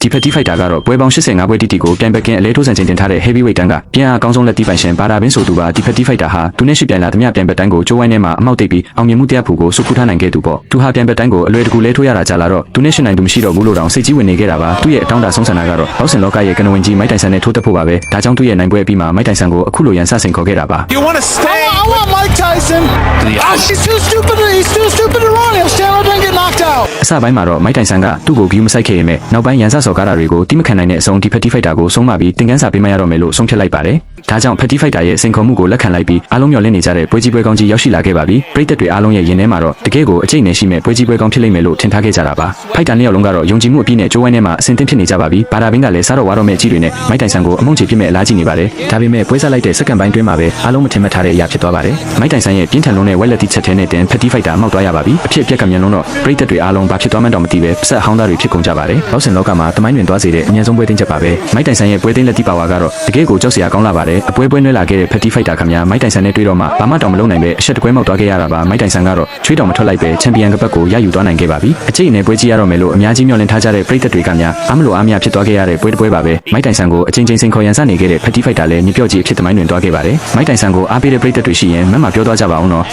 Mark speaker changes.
Speaker 1: ဒီဖက်တီဖိုက်တာကတော့ပွဲပေါင်း85ပွဲတိတိကိုပြန်ပကင်းအလဲထိုးဆန်ချိန်တင်ထားတဲ့ heavyweight တန်းကပြန်အားအကောင်းဆုံးလက်တီးပိုင်ရှင်ဘာဒါဘင်းဆိုသူပါဒီဖက်တီဖိုက်တာဟာသူနဲ့ရှိပြန်လာသမျှပြန်ပတန်းကိုကျိုးဝိုင်းထဲမှာအမောက်တိတ်ပြီးအောင်မြင်မှုတရားဖူကိုစုဖူးထားနိုင်ခဲ့သူပေါ့သူဟာပြန်ပတန်းကိုအလွယ်တကူလဲထိုးရတာကြလာတော့သူနဲ့ရှိနိုင်သူမရှိတော့ဘူးလို့တောင်စိတ်ကြီးဝင်နေခဲ့တာပါသူ့ရဲ့အတောင်းတာဆုံးဆန္ဒကတော့ဘောက်ဆင်လောကရဲ့ကနဝင်ကြီးမိုက်တိုင်ဆန်နဲ့ထိုးတက်ဖို့ပါပဲဒါကြောင့်သူ့ရဲ့နိုင်ပွဲအပြီးမှာမိုက်တိုင်ဆန်ကိုအခုလိုရန်စဆင်ခေါ်ခဲ့တာပါ
Speaker 2: You want to stay?
Speaker 3: I want Mike Tyson. He's too stupid. He's too stupid to run. He'll stand up and get knocked out.
Speaker 1: အစပိုင်းမှာတော့မိုက်တိုင်ဆန်ကသူ့ကိုဂီးမဆိုင်ခဲ့ရမယ်နောက်ပိုင်းရန်စစော်ကားတာတွေကိုတိမခံနိုင်တဲ့အဆုံးဒီဖက်တီဖိုက်တာကိုဆုံးမပြီးတင်ကန်းစာပေးမရတော့မယ်လို့ဆုံးဖြတ်လိုက်ပါတယ်ဒါကြောင့်ဖက်တီဖိုက်တာရဲ့စင်ခေါ်မှုကိုလက်ခံလိုက်ပြီးအားလုံးမျှော်လင့်နေကြတဲ့ပွဲကြီးပွဲကောင်းကြီးရောက်ရှိလာခဲ့ပါပြီပရိသတ်တွေအားလုံးရဲ့ရင်ထဲမှာတော့တကယ်ကိုအကျိတ်နဲ့ရှိမဲ့ပွဲကြီးပွဲကောင်းဖြစ်လိမ့်မယ်လို့ထင်ထားခဲ့ကြတာပါဖိုက်တာနှစ်ယောက်လုံးကတော့ယုံကြည်မှုအပြည့်နဲ့ကြိုးဝိုင်းထဲမှာအဆင်သင့်ဖြစ်နေကြပါပြီဘာဒါဘင်းကလည်းစားတော့ဝါတော့မဲ့အကြီးတွေနဲ့မိုက်တိုင်ဆန်ကိုအမုန်းချေဖြစ်မဲ့အလားကြီးနေပါတယ်ဒါပေမဲ့ပွဲစားလိုက်တဲ့စက္ကန့်ပိုင်းတွင်းမှာပဲအားလုံးမထင်မှတ်ထားတဲ့အရာဖြစ်သွားပါတယ်မိုက်တိုင်ဆန်ရဲ့ပြင်းထန်လုံးနဲ့ဝက်လက်တီချက်ထဲနဲ့တင်ဖက်တီဖိုက်တာမောက်သွားရပါပြီအဖြစ်အပျက်ကမြန်လုံးတော့ပရိသတ်တွေအားလုံးဘာဖြစ်သွားမှန်းတော့မသိပဲဆက်ဟောင်းသားတွေဖြစ်ကုန်ကြပါတယ်ဘောက်ဆင်လောကမှာတမိုင်းတွင်သွားစေတဲ့အញ្ញဆုံးပွဲသိမ်းချက်ပါပဲမိုက်တိုင်ဆန်ရဲ့ပွဲသိမ်းလက်တီပါဝါကတော့တကယ်ကိုကြောက်စရာကောင်းလာပါတယ်အပွဲနွဲလာခဲ့တဲ့ဖက်တီဖိုက်တာခင်ဗျာမိုက်တိုင်ဆန်နဲ့တွေ့တော့မှဘာမှတောင်မလုပ်နိုင်ပဲအရှက်တကွဲမောက်သွားခဲ့ရတာပါမိုက်တိုင်ဆန်ကတော့ချွေးတော်မထွက်လိုက်ပဲချန်ပီယံကပတ်ကိုရယူသွားနိုင်ခဲ့ပါပြီအကျိတ်နဲ့ပွဲကြီးရတော့မယ်လို့အများကြီးမျှော်လင့်ထားကြတဲ့ပရိသတ်တွေကများအားမလို့အားမရဖြစ်သွားခဲ့ရတဲ့ပွဲတစ်ပွဲပါပဲမိုက်တိုင်ဆန်ကိုအချင်းချင်းစိန်ခေါ်ရန်စနေခဲ့တဲ့ဖက်တီဖိုက်တာလည်းညပြော့ကြီးအဖြစ်တမိုင်းတွင်သွားခဲ့ပါတယ်မိုက်တိုင်ဆန်ကိုအားပေးတဲ့ပရိသတ်တွေရှိရင်မမှပြောသွားကြပါအောင်နော်